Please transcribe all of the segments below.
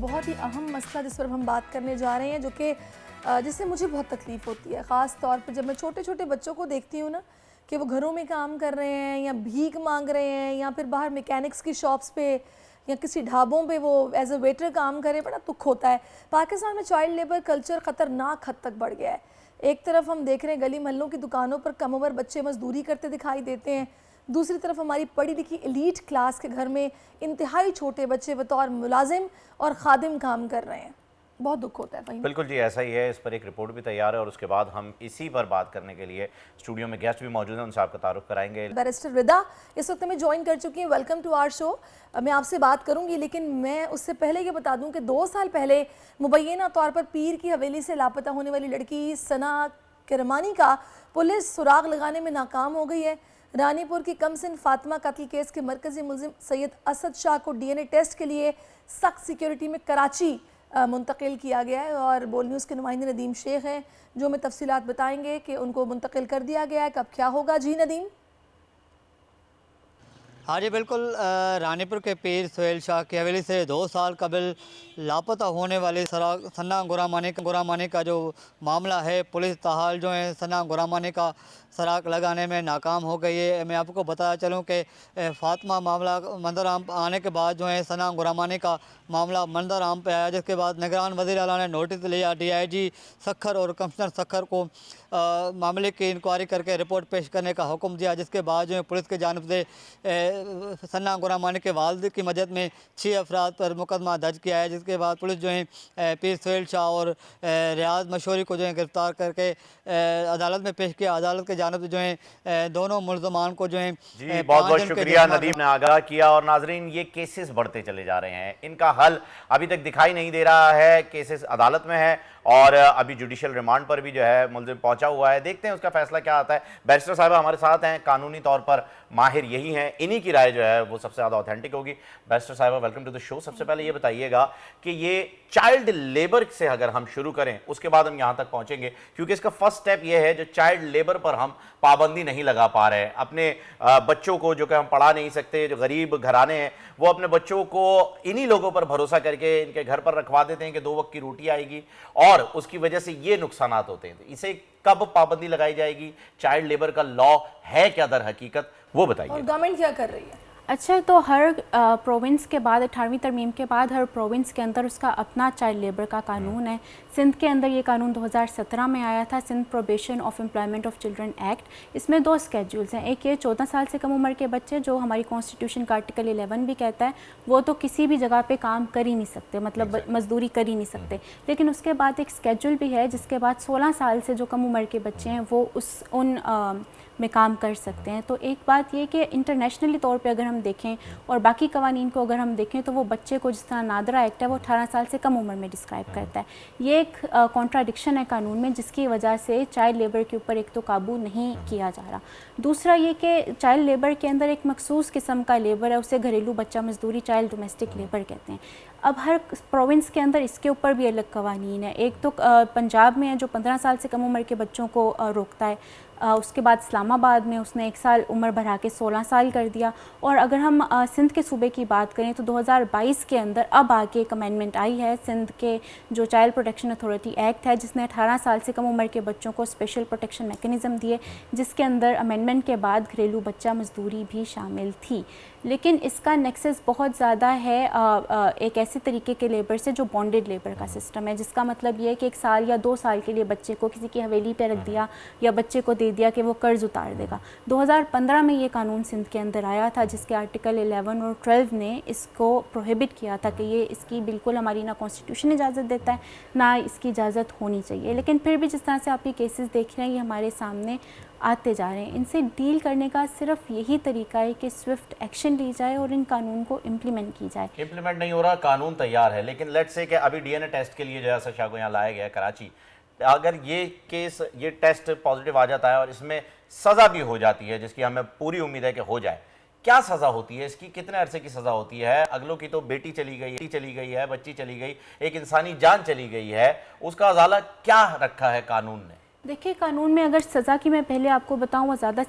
بہت ہی اہم مسئلہ جس پر ہم بات کرنے جا رہے ہیں، جو کہ جس سے مجھے بہت تکلیف ہوتی ہے، خاص طور پر جب میں چھوٹے چھوٹے بچوں کو دیکھتی ہوں نا کہ وہ گھروں میں کام کر رہے ہیں یا بھیک مانگ رہے ہیں یا پھر باہر میکینکس کی شاپس پہ یا کسی ڈھابوں پہ وہ ایز اے ویٹر کام کرے، بڑا دکھ ہوتا ہے۔ پاکستان میں چائلڈ لیبر کلچر خطرناک حد تک بڑھ گیا ہے۔ ایک طرف ہم دیکھ رہے ہیں گلی محلوں کی دکانوں پر کم عمر بچے مزدوری کرتے دکھائی دیتے ہیں، دوسری طرف ہماری پڑھی لکھی ایلیٹ کلاس کے گھر میں انتہائی چھوٹے بچے بطور ملازم اور خادم کام کر رہے ہیں۔ بہت دکھ ہوتا ہے فہیم۔ بالکل جی، ایسا ہی ہے۔ اس پر ایک رپورٹ بھی تیار ہے اور اس کے بعد ہم اسی پر بات کرنے کے لیے اسٹوڈیو میں گیسٹ بھی موجود ہیں، ان سے آپ کا تعارف کرائیں گے۔ بیرسٹر ردا اس وقت میں جوائن کر چکی ہیں۔ ویلکم ٹو آر شو۔ میں آپ سے بات کروں گی، لیکن میں اس سے پہلے یہ بتا دوں کہ 2 سال پہلے مبینہ طور پر پیر کی حویلی سے لاپتہ ہونے والی لڑکی ثنا کرمانی کا پولیس سراغ لگانے میں ناکام ہو گئی ہے۔ رانی پور کی کم سن فاطمہ قتل کیس کے مرکزی ملزم سید اسد شاہ کو ڈی این اے ٹیسٹ کے لیے سخت سیکیورٹی میں کراچی منتقل کیا گیا ہے، اور بول نیوز کے نمائندے ندیم شیخ ہیں جو ہمیں تفصیلات بتائیں گے کہ ان کو منتقل کر دیا گیا ہے، کب کیا ہوگا۔ جی ندیم۔ ہاں جی بالکل، رانی پور کے پیر سہیل شاہ کی حویلی سے 2 سال قبل لاپتہ ہونے والی ثنا گورامانی کا جو معاملہ ہے، پولیس تاحال جو ہے ثنا گورامانی کا سراغ لگانے میں ناکام ہو گئی ہے۔ میں آپ کو بتایا چلوں کہ فاطمہ معاملہ منظر عام آنے کے بعد جو ہے ثنا گورامانی کا معاملہ منظر عام پہ آیا، جس کے بعد نگران وزیر اعلیٰ نے نوٹس لیا ڈی آئی جی سکھر اور کمشنر سکھر کو معاملے کی انکوائری کر کے رپورٹ پیش کرنے کا حکم دیا، جس کے بعد جو ہے پولیس کی جانب سے ثنا گورامانی کے والد کی مدد میں 6 افراد پر مقدمہ درج کیا ہے، جس کے بعد پولیس جو ہے پیر سہیل شاہ اور ریاض مشوری کو جو ہے گرفتار کر کے عدالت میں پیش کیا۔ عدالت کی جانب سے جو ہے دونوں ملزمان کو جو ہے جی بہت بہت شکریہ ندیم نے آگاہ کیا۔ اور ناظرین، یہ کیسز بڑھتے چلے جا رہے ہیں، ان کا حل ابھی تک دکھائی نہیں دے رہا ہے۔ کیسز عدالت میں ہے اور ابھی جوڈیشل ریمانڈ پر بھی جو ہے ملزم پہنچا ہوا ہے، دیکھتے ہیں اس کا فیصلہ کیا آتا ہے۔ بیرسٹر صاحبہ ہمارے ساتھ ہیں، قانونی طور پر ماہر یہی ہیں، انہی کی رائے جو ہے وہ سب سے زیادہ اوتھینٹک ہوگی۔ بیرسٹر صاحبہ ویلکم ٹو دی شو۔ سب سے پہلے یہ بتائیے گا کہ یہ چائلڈ لیبر سے اگر ہم شروع کریں، اس کے بعد ہم یہاں تک پہنچیں گے، کیونکہ اس کا فرسٹ سٹیپ یہ ہے جو چائلڈ لیبر پر ہم پابندی نہیں لگا پا رہے ہیں۔ اپنے بچوں کو جو کہ ہم پڑھا نہیں سکتے، جو غریب گھرانے ہیں، وہ اپنے بچوں کو انہی لوگوں پر بھروسہ کر کے ان کے گھر پر رکھوا دیتے ہیں کہ 2 وقت کی روٹی آئے گی، اور اس کی وجہ سے یہ نقصانات ہوتے ہیں۔ اسے کب پابندی لگائی جائے گی؟ چائلڈ لیبر کا لاء ہے کیا در حقیقت، وہ بتائیے۔ اور گورنمنٹ کیا کر رہی ہے؟ اچھا، تو ہر پروونس کے بعد 18ویں ترمیم کے بعد ہر پروونس کے اندر اس کا اپنا چائلڈ لیبر کا قانون ہے۔ سندھ کے اندر یہ قانون 2017 میں آیا تھا، Sindh prohibition of employment of children act. اس میں 2 اسکیڈولز ہیں، ایک یہ 14 سال سے کم عمر کے بچے، جو ہماری کانسٹیٹیوشن کا آرٹیکل 11 بھی کہتا ہے، وہ تو کسی بھی جگہ پہ کام کر ہی نہیں سکتے، مطلب مزدوری کر ہی نہیں سکتے۔ لیکن اس کے بعد ایک اسکیڈول بھی ہے جس کے بعد 16 سال سے جو کم عمر کے بچے ہیں وہ ان میں کام کر سکتے ہیں۔ تو ایک بات یہ کہ انٹرنیشنلی طور پہ اگر ہم دیکھیں اور باقی قوانین کو اگر ہم دیکھیں تو وہ بچے کو، جس طرح نادرا ایکٹ ہے وہ 18 سال سے کم عمر میں ڈسکرائب کرتا ہے۔ یہ ایک کانٹراڈکشن ہے قانون میں، جس کی وجہ سے چائلڈ لیبر کے اوپر ایک تو قابو نہیں کیا جا رہا۔ دوسرا یہ کہ چائلڈ لیبر کے اندر ایک مخصوص قسم کا لیبر ہے، اسے گھریلو بچہ مزدوری، چائلڈ ڈومیسٹک لیبر کہتے ہیں۔ اب ہر پروونس کے اندر اس کے اوپر بھی الگ قوانین ہیں۔ ایک تو پنجاب میں ہے جو 15 سال سے کم عمر کے بچوں کو روکتا ہے، اس کے بعد اسلام آباد میں اس نے 1 سال عمر بڑھا کے 16 سال کر دیا۔ اور اگر ہم سندھ کے صوبے کی بات کریں تو 2022 کے اندر اب آگے ایک امینڈمنٹ آئی ہے سندھ کے جو چائلڈ پروٹیکشن اتھارٹی ایکٹ ہے، جس نے 18 سال سے کم عمر کے بچوں کو اسپیشل پروٹیکشن میکنزم دیے، جس کے اندر امینڈمنٹ کے بعد گھریلو بچہ مزدوری بھی شامل تھی۔ لیکن اس کا نیکسس بہت زیادہ ہے ایک ایسے طریقے کے لیبر سے جو بانڈڈ لیبر کا سسٹم ہے، جس کا مطلب یہ ہے کہ 1 سال یا 2 سال کے لیے بچے کو کسی کی حویلی پہ رکھ دیا یا بچے کو دے دیا کہ وہ قرض اتار دے گا۔ 2015 میں یہ قانون سندھ کے اندر آیا تھا، جس کے آرٹیکل 11 اور 12 نے اس کو پروہیبٹ کیا تھا کہ یہ اس کی بالکل ہماری نہ کانسٹیٹیوشن اجازت دیتا ہے نہ اس کی اجازت ہونی چاہیے۔ لیکن پھر بھی جس طرح سے آپ یہ کیسز دیکھ رہے ہیں، یہ ہمارے سامنے آتے جا رہے ہیں۔ ان سے ڈیل کرنے کا صرف یہی طریقہ ہے کہ سوئفٹ ایکشن لی جائے اور ان قانون کو امپلیمنٹ کی جائے۔ امپلیمنٹ نہیں ہو رہا، قانون تیار ہے، لیکن لیٹ سے کہ ابھی ڈی این اے ٹیسٹ کے لیے جو ہے اسد شاہ کو یہاں لایا گیا ہے کراچی، اگر یہ کیس، یہ ٹیسٹ پازیٹیو آ جاتا ہے اور اس میں سزا بھی ہو جاتی ہے، جس کی ہمیں پوری امید ہے کہ ہو جائے، کیا سزا ہوتی ہے اس کی؟ کتنے عرصے کی سزا ہوتی ہے؟ اگلوں کی تو بیٹی چلی گئی ہے، بچی چلی گئی، ایک انسانی جان چلی گئی ہے، اس کا ازالہ کیا رکھا ہے قانون نے؟ دیکھیے قانون میں اگر سزا کی میں پہلے آپ کو بتاؤں، وہ زیادہ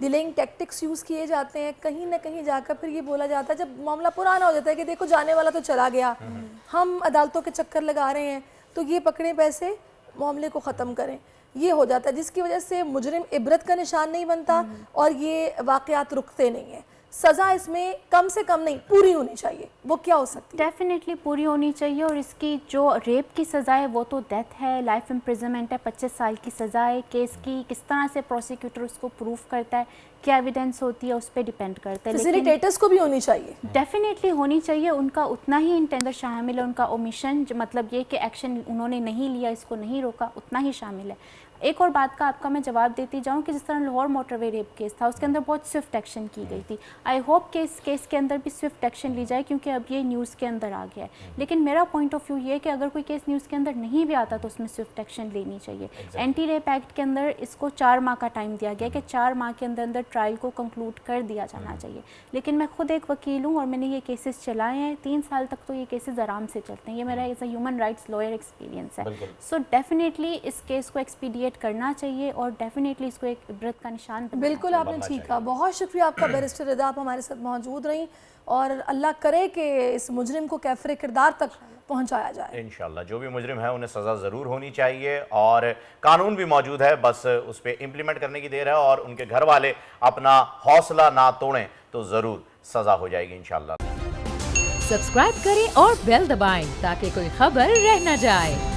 ڈیلیئنگ ٹیکٹکس یوز کیے جاتے ہیں. کہیں نہ کہیں جا کر پھر یہ بولا جاتا ہے جب معاملہ پرانا ہو جاتا ہے کہ دیکھو جانے والا تو چلا گیا, ہم عدالتوں کے چکر لگا رہے ہیں تو یہ پکڑیں پیسے, معاملے کو ختم کریں. یہ ہو جاتا ہے جس کی وجہ سے مجرم عبرت کا نشان نہیں بنتا اور یہ واقعات رکتے نہیں ہیں. سزا اس میں کم سے کم نہیں, پوری ہونی چاہیے. وہ کیا ہو سکتی ہے؟ ڈیفینیٹلی پوری ہونی چاہیے. اور اس کی جو ریپ کی سزا ہے وہ تو ڈیتھ ہے, لائف امپریزنمنٹ ہے, 25 سال کی سزا ہے. کیس کی کس طرح سے پروسیکیوٹر اس کو پروف کرتا ہے, کیا ایویڈنس ہوتی ہے, اس پہ ڈیپینڈ کرتا ہے. فیسیلیٹیٹرز کو بھی ہونی چاہیے. ڈیفینیٹلی ہونی چاہیے. ان کا اتنا ہی انٹینڈر شامل ہے, ان کا اومیشن مطلب یہ کہ ایکشن انہوں نے نہیں لیا, اس کو نہیں روکا, اتنا ہی شامل ہے. ایک اور بات کا آپ کا میں جواب دیتی جاؤں کہ جس طرح لاہور موٹر وے ریپ کیس تھا, اس کے اندر بہت سوئفٹ ایکشن کی گئی تھی. آئی ہوپ کہ اس کیس کے اندر بھی سوئفٹ ایکشن لی جائے کیونکہ اب یہ نیوز کے اندر آ گیا ہے. لیکن میرا پوائنٹ آف ویو یہ ہے کہ اگر کوئی کیس نیوز کے اندر نہیں بھی آتا تو اس میں سوئفٹ ایکشن لینی چاہیے. اینٹی ریپ ایکٹ کے اندر اس کو 4 ماہ کا ٹائم دیا گیا کہ 4 ماہ کے اندر ٹرائل کو کنکلوڈ کر دیا جانا چاہیے. لیکن میں خود ایک وکیل ہوں اور میں نے یہ کیسز چلائے ہیں. 3 سال تک تو یہ کیسز آرام سے چلتے ہیں. یہ میرا as a human rights lawyer experience ہے. سو ڈیفینیٹلی اس کیس کو ایکسپیڈیٹ کرنا چاہیے اور ڈیفینیٹلی اس کو ایک عبرت کا نشان بنانا چاہیے. بالکل آپ نے ٹھیک کہا. بہت شکریہ آپ کا بیرسٹر رضا, آپ ہمارے ساتھ موجود رہیں اور اللہ کرے کہ اس مجرم کو کیفر کردار تک پہنچایا جائے. انشاءاللہ جو بھی مجرم ہے انہیں سزا ضرور ہونی چاہیے اور قانون بھی موجود ہے, بس اس پہ امپلیمنٹ کرنے کی دیر ہے اور ان کے گھر والے اپنا حوصلہ نہ توڑیں تو ضرور سزا ہو جائے گی انشاءاللہ. سبسکرائب کریں اور بیل دبائیں تاکہ کوئی خبر رہ نہ جائے.